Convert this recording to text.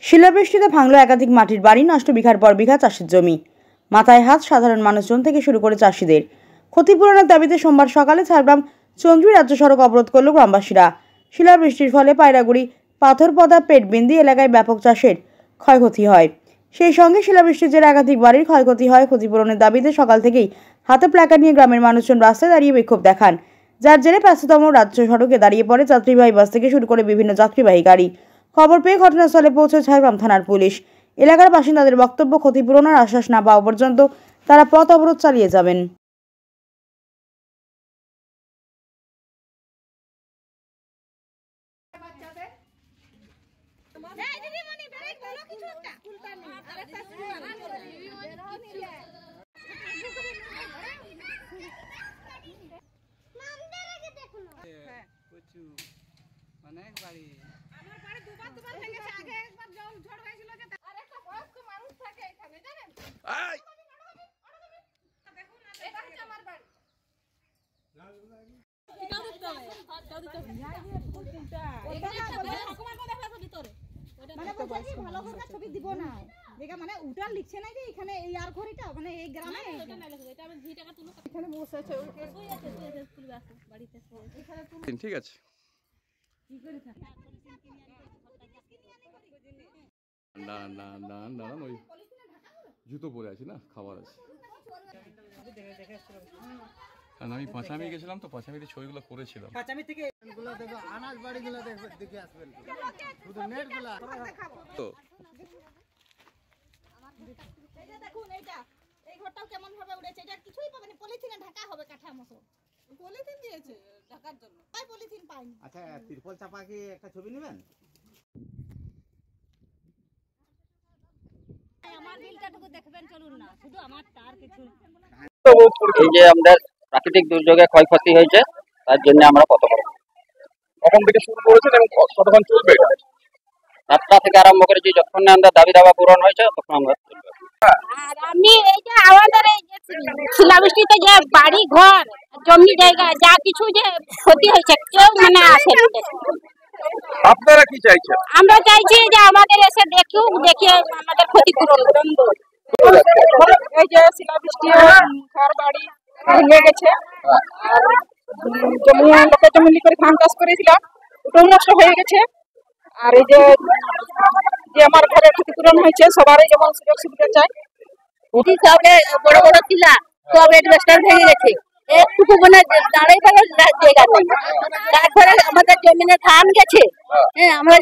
শিলাবৃষ্টিতে ভাঙল একাধিক মাটির বাড়ি, নষ্ট বিঘার পর বিঘা চাষের জমি। মাথায় হাত সাধারণ মানুষজন থেকে শুরু করে চাষিদের। ক্ষতিপূরণের দাবিতে সোমবার সকালে ঝাড়গ্রাম চন্দ্রী রাজ্য সড়ক অবরোধ করল গ্রামবাসীরা। শিলাবৃষ্টির ফলে পায়রাগুড়ি, পাথরপদা, পেটবিন্দি এলাকায় ব্যাপক চাষের ক্ষয়ক্ষতি হয়। সেই সঙ্গে শিলাবৃষ্টির জেরে একাধিক বাড়ির ক্ষয়ক্ষতি হয়। ক্ষতিপূরণের দাবিতে সকাল থেকেই হাতে প্ল্যাকার্ড নিয়ে গ্রামের মানুষজন রাস্তায় দাঁড়িয়ে বিক্ষোভ দেখান, যার জেরে ব্যস্ততম রাজ্য সড়কে দাঁড়িয়ে পড়ে যাত্রীবাহী বাস থেকে শুরু করে বিভিন্ন যাত্রীবাহী গাড়ি। খবর পেয়ে ঘটনাস্থলে পৌঁছে ঝাড়গ্রাম থানার পুলিশ। এলাকার বাসিন্দাদের বক্তব্য, ক্ষতিপূরণের আশ্বাস না পাওয়া পর্যন্ত তারা পথ অবরোধ চালিয়ে যাবেন। অনেক বাড়ি আমার বাড়ি দুবার ভেঙে গেছে। আগে একবার জল ঝড় হয়েছিল যে আরেকটা বয়স্ক মানুষ থাকে এখানে, জানেন? দেখুন না, এটা হচ্ছে আমার বাড়ি। ছবি দিব না দেখা, মানে উঠান লিখছে না যে এখানে এই আর ঘড়িটা, মানে এই গ্রামে এখানে বসে আছে। ঠিক আছে, না না না না ওই জুতো পরে আছি না, খাবার আছে। কারণ আমি পাঁচামি গেছিলাম তো, পাঁচামিতে ছবিগুলো করেছিলাম। পাঁচামি থেকে এগুলো দেখো, আনাজ বাড়িগুলো দেখে আসবেন, শুধু নেটগুলো তো এই যে দেখুন, এইটা এই ঘরটাও কেমন ভাবে উড়েছে, এটা কিছুই পাবে না, পলিথিনে ঢাকা হবে কাঠা মতো। পলিথিন দিয়েছে ঢাকার জন্য, তাই পলিথিন পাইনি। আচ্ছা, তিরপল চাপা কি একটা ছবি নেবেন? আমার বিলটাটুকু দেখবেন, চলুন না, শুধু আমার তার কিছু। এই যে আমাদের প্রাকৃতিক দুর্যোগে ক্ষয়ক্ষতি হয়েছে, তার জন্য আমরা কখন থেকে শুরু করেছেন এবং কতক্ষণ চলবে? 7টা থেকে আরম্ভ করেছি, যখন আমরা দাবি দাবা পূরণ হয়েছে তখন আমরা চলবে। আর আমি এই যে আমাদের এই যে শিলাবৃষ্টিতে যে বাড়ি ঘর জমি জায়গা যা কিছু যে ক্ষতি হয়েছে, কেউ মানে আসেনি। আপনারা কি চাইছেন? আমরা চাইছি যে আমাদের এসে দেখে আমাদের ক্ষতিপূরণ। এই যে শিলাবৃষ্টি ঘর বাড়ি ভেঙে গেছে, আর জমি লোকের জমি করে ধান চাষ করেছিলাম, ওটাও নষ্ট হয়ে গেছে। আর এই যে আমার ঘরের ক্ষতিপূরণ হয়েছে, সবারই যেমন সুযোগ সুবিধা চাই। বড় বড় ছিল সব এডভেস্টার ভেঙে গেছে, একটুকু মানে দাঁড়াই পাওয়ার জায়গা নেই। তারপরে আমাদের জমিনে ধান গেছে, আমরা